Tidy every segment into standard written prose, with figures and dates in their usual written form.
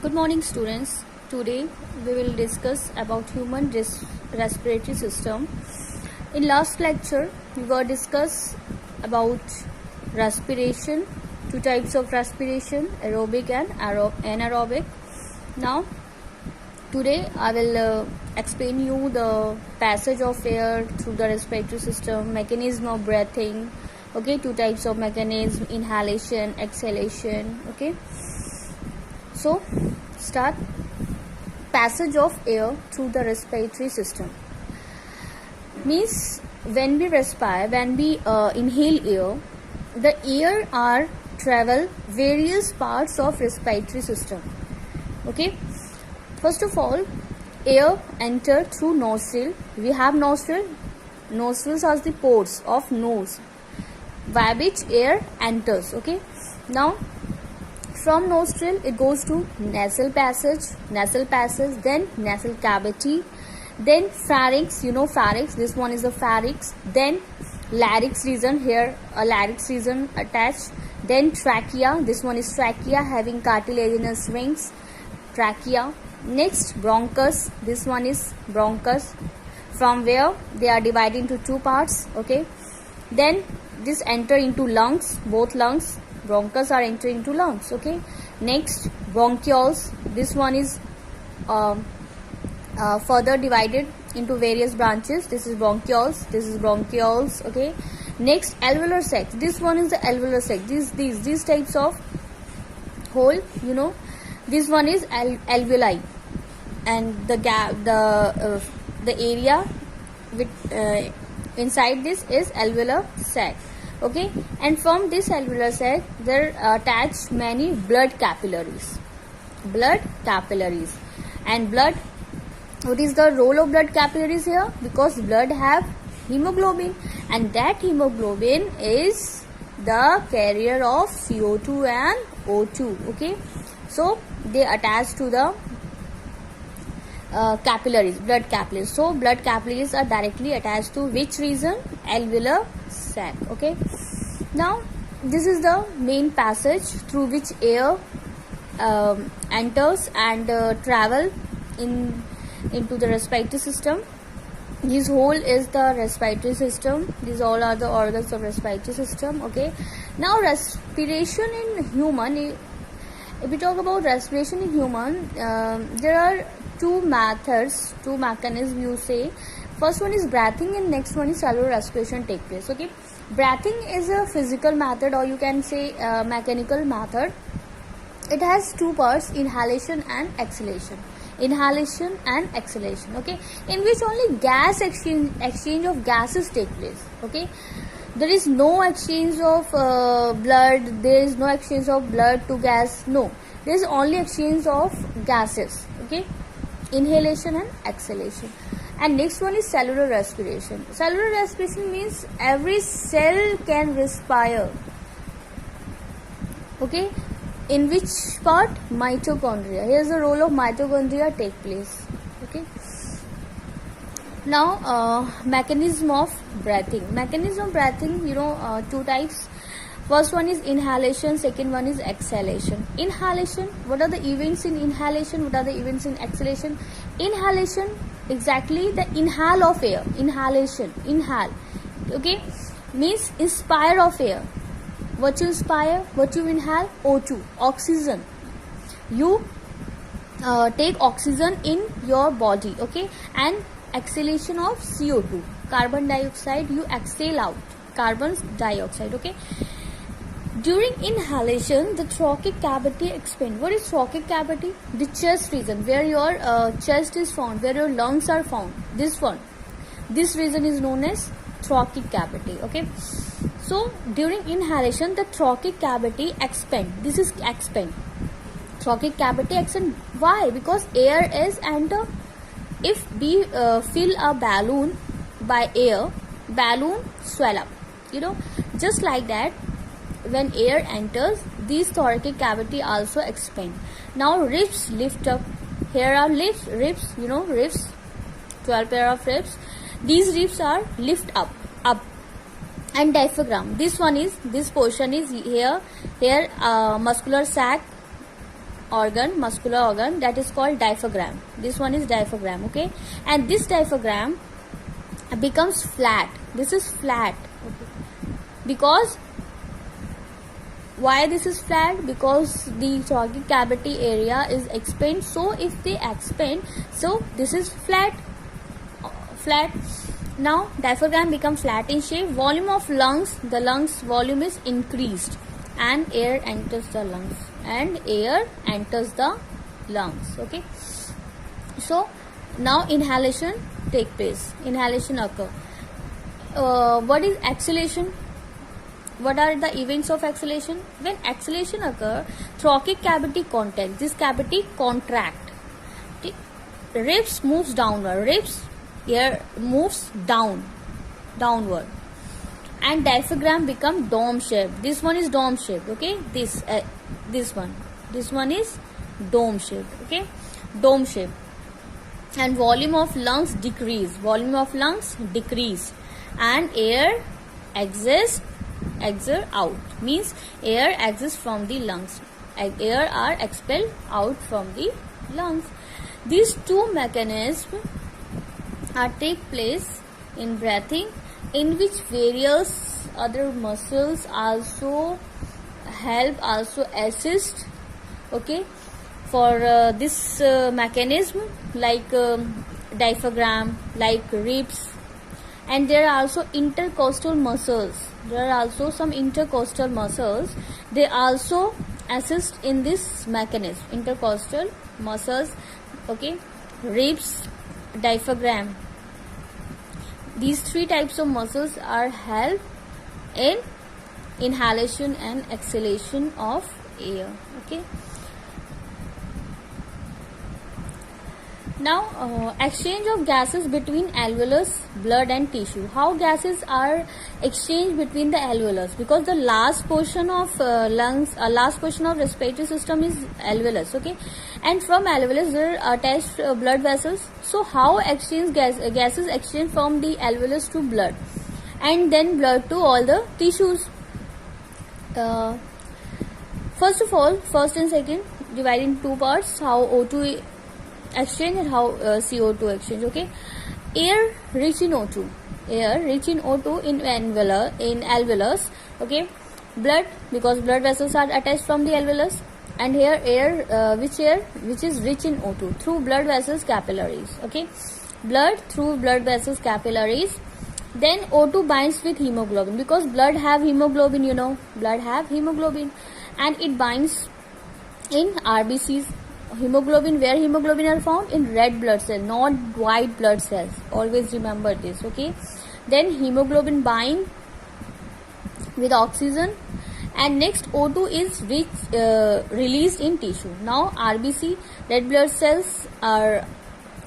Good morning, students. Today we will discuss about human respiratory system. In last lecture, we were discuss about respiration, two types of respiration, aerobic and anaerobic. Now, today I will explain you the passage of air through the respiratory system, mechanism of breathing. Okay, two types of mechanism: inhalation, exhalation. Okay. So, start. Passage of air through the respiratory system means when we respire, when we inhale air, the air are travel various parts of respiratory system. Okay, first of all, air enter through nostril. We have nostrils are the pores of nose by which air enters. Okay, now from nostril it goes to nasal passage, then nasal cavity, then pharynx. You know pharynx, this one is the pharynx, then larynx region, here a larynx region attached, then trachea, this one is trachea having cartilaginous wings, trachea. Next bronchus, this one is bronchus, from where they are divided into two parts. Okay, then this enter into lungs, both lungs, bronchus are entering into lungs. Okay, next bronchioles, this one is further divided into various branches. This is bronchioles. Okay, next alveolar sac, this one is the alveolar sac. These types of hole, you know, this one is alveoli, and the area with inside this is alveolar sac. Okay, and from this alveolar sac there attached many blood capillaries. And blood, what is the role of blood capillaries here? Because blood have hemoglobin, and that hemoglobin is the carrier of CO2 and O2. Okay, so they attach to the capillaries, blood capillaries. So blood capillaries are directly attached to which region? Alveolar sac. Okay, now this is the main passage through which air enters and travel into the respiratory system. This whole is the respiratory system. These all are the organs of respiratory system. Okay, now respiration in human, if we talk about respiration in human, there are two methods, two mechanisms you say. First one is breathing and next one is cellular respiration take place. Okay, breathing is a physical method, or you can say mechanical method. It has two parts: inhalation and exhalation. Okay, in which only gas exchange of gases take place. Okay, there is no exchange of blood. There is no exchange of blood to gas. No, there is only exchange of gases. Okay, inhalation and exhalation. And next one is cellular respiration. Cellular respiration means every cell can respire. Okay, in which part? Mitochondria. Here's the role of mitochondria take place. Okay, now mechanism of breathing. You know, two types. First one is inhalation, second one is exhalation. Inhalation, what are the events in inhalation? What are the events in exhalation? Inhalation, exactly the inhale of air. Inhale. Okay, means inspire of air. What you inspire? What you inhale? O2, oxygen. You take oxygen in your body. Okay, and exhalation of CO2, carbon dioxide. You exhale out carbon dioxide. Okay. During inhalation, the thoracic cavity expands. What is thoracic cavity? The chest region, where your chest is found, where your lungs are found. This region is known as thoracic cavity. Okay. So during inhalation, the thoracic cavity expands. This is expand. Thoracic cavity expands. Why? Because air is enter. If we fill a balloon by air, balloon swell up. You know, just like that. When air enters, these thoracic cavity also expand. Now ribs lift up. Here are ribs, you know, ribs, 12 pair of ribs. These ribs are lift up. And diaphragm, this portion is here muscular sac organ, muscular organ, that is called diaphragm. This one is diaphragm, okay? And this diaphragm becomes flat. This is flat, okay? Because why this is flat? Because the thoracic cavity area is expand. So if they expand, so this is flat. Now diaphragm becomes flat in shape. Volume of lungs, the lungs volume is increased, and air enters the lungs. Okay. So now inhalation take place. Inhalation occur. What is exhalation? What are the events of exhalation? When exhalation occur, thoracic cavity contracts. This cavity contract. Ribs moves downward. Air moves downward, and diaphragm become dome shape. This one is dome shape, okay? This one is dome shape, okay? Dome shape. And volume of lungs decrease, and air exits out, means air exits from the lungs, air are expelled out from the lungs. These two mechanisms take place in breathing, in which various other muscles also assist, okay, for this mechanism, like diaphragm, like ribs. And there are also intercostal muscles. There are also some intercostal muscles. They also assist in this mechanism. Intercostal muscles, okay, ribs, diaphragm. These three types of muscles are help in inhalation and exhalation of air, okay. Now exchange of gases between alveolus, blood and tissue. How gases are exchanged between the alveolus? Because the last portion of last portion of respiratory system is alveolus, okay, and from alveolus there are attached blood vessels. So how exchange gases exchange from the alveolus to blood, and then blood to all the tissues? First of all, first and second, divide in two parts. How O2 exchange and how CO2 exchange, okay. Air rich in O2 in alveolus, okay. Blood, because blood vessels are attached from the alveolus, and here air which is rich in O2 through blood vessels capillaries, okay. Blood through blood vessels capillaries. Then O2 binds with hemoglobin, because blood have hemoglobin, and it binds in RBCs. Hemoglobin, where hemoglobin are found? In red blood cells, not white blood cells. Always remember this, okay. Then hemoglobin bind with oxygen, and next O2 is released in tissue. Now RBC, red blood cells, are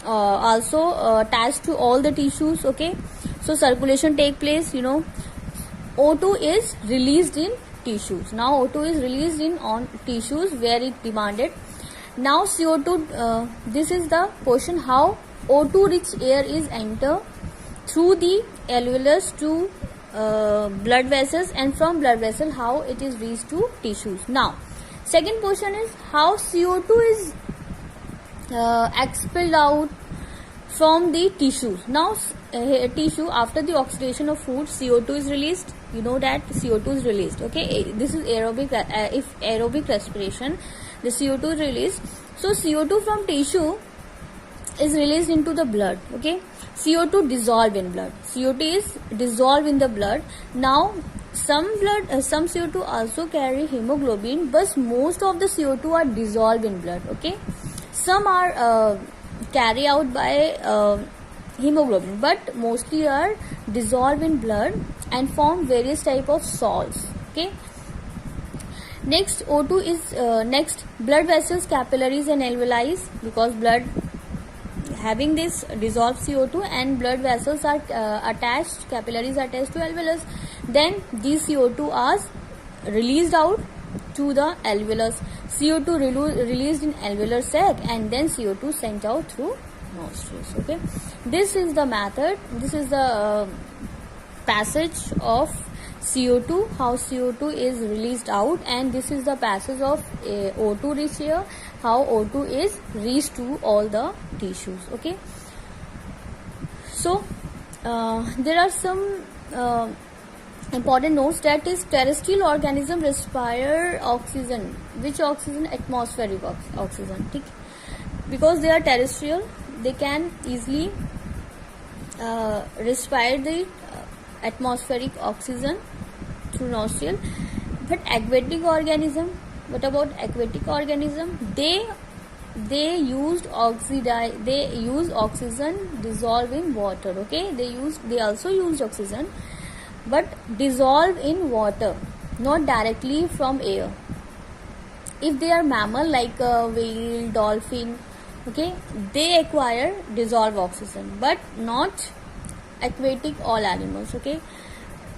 also attached to all the tissues, okay. So circulation take place, O2 is released in tissues. Now O2 is released in on tissues where it demanded. Now CO2, this is the portion how O2 rich air is enter through the alveolus to blood vessels, and from blood vessel how it is reached to tissues. Now second portion is how CO2 is expelled out from the tissues. Now tissue, after the oxidation of food, CO2 is released. You know that CO2 is released, okay. This is aerobic. If aerobic respiration, the CO2 is released. So CO2 from tissue is released into the blood, okay. CO2 dissolve in blood. CO2 is dissolved in the blood. Now some CO2 also carry hemoglobin, but most of the CO2 are dissolved in blood, okay. Some are carry out by hemoglobin, but mostly are dissolved in blood and form various type of salts, okay. Next O2 is next blood vessels, capillaries and alveoli, because blood having this dissolved CO2 and blood vessels are attached, capillaries are attached to alveolus. Then these CO2 are released out to the alveolus. CO2 released in alveolar sac, and then CO2 sent out through nostrils, okay. This is the method, this is the passage of CO2, how CO2 is released out, and this is the passage of O2 rich air how O2 is reached to all the tissues. Okay, so there are some important notes, that is terrestrial organism respire oxygen. Which oxygen? Atmospheric oxygen. Because they are terrestrial, they can easily respire the atmospheric oxygen through nostril. But aquatic organism, what about aquatic organism? They use oxygen dissolve in water. Okay, they also use oxygen, but dissolve in water, not directly from air. If they are mammal like whale, dolphin, okay, they acquire dissolved oxygen, but not aquatic all animals. Okay,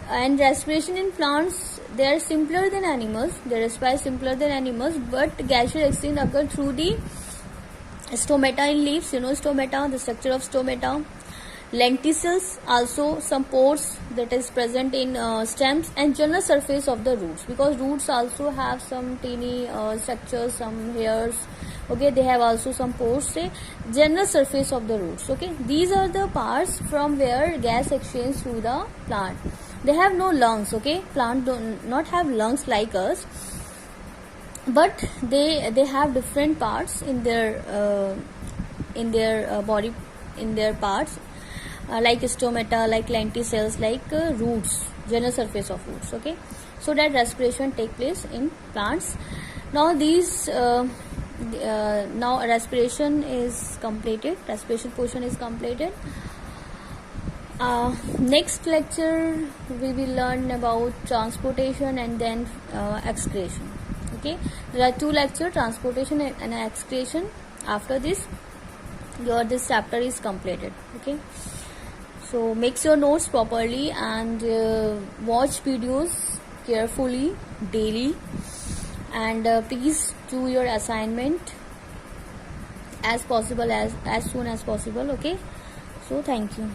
and respiration in plants, they are simpler than animals. They respire simpler than animals, but gaseous exchange occur through the stomata in leaves. Stomata, the structure of stomata. Lenticels, also some pores that is present in stems, and general surface of the roots, because roots also have some teeny structures, some hairs. Okay, they have also some pores. Say general surface of the roots. Okay, these are the parts from where gas exchange through the plant. They have no lungs. Okay, plant do not have lungs like us, but they have different parts in their body, in their parts, like stomata, like lenticels, like roots, general surface of roots. Okay, so that respiration take place in plants. Now these now respiration is completed, respiration portion is completed. Next lecture we will learn about transportation and then excretion. Okay, there are two lectures, transportation and excretion. After this, this chapter is completed. Okay, so make your notes properly and watch videos carefully daily, and please do your assignment as possible, as soon as possible. Okay, so thank you.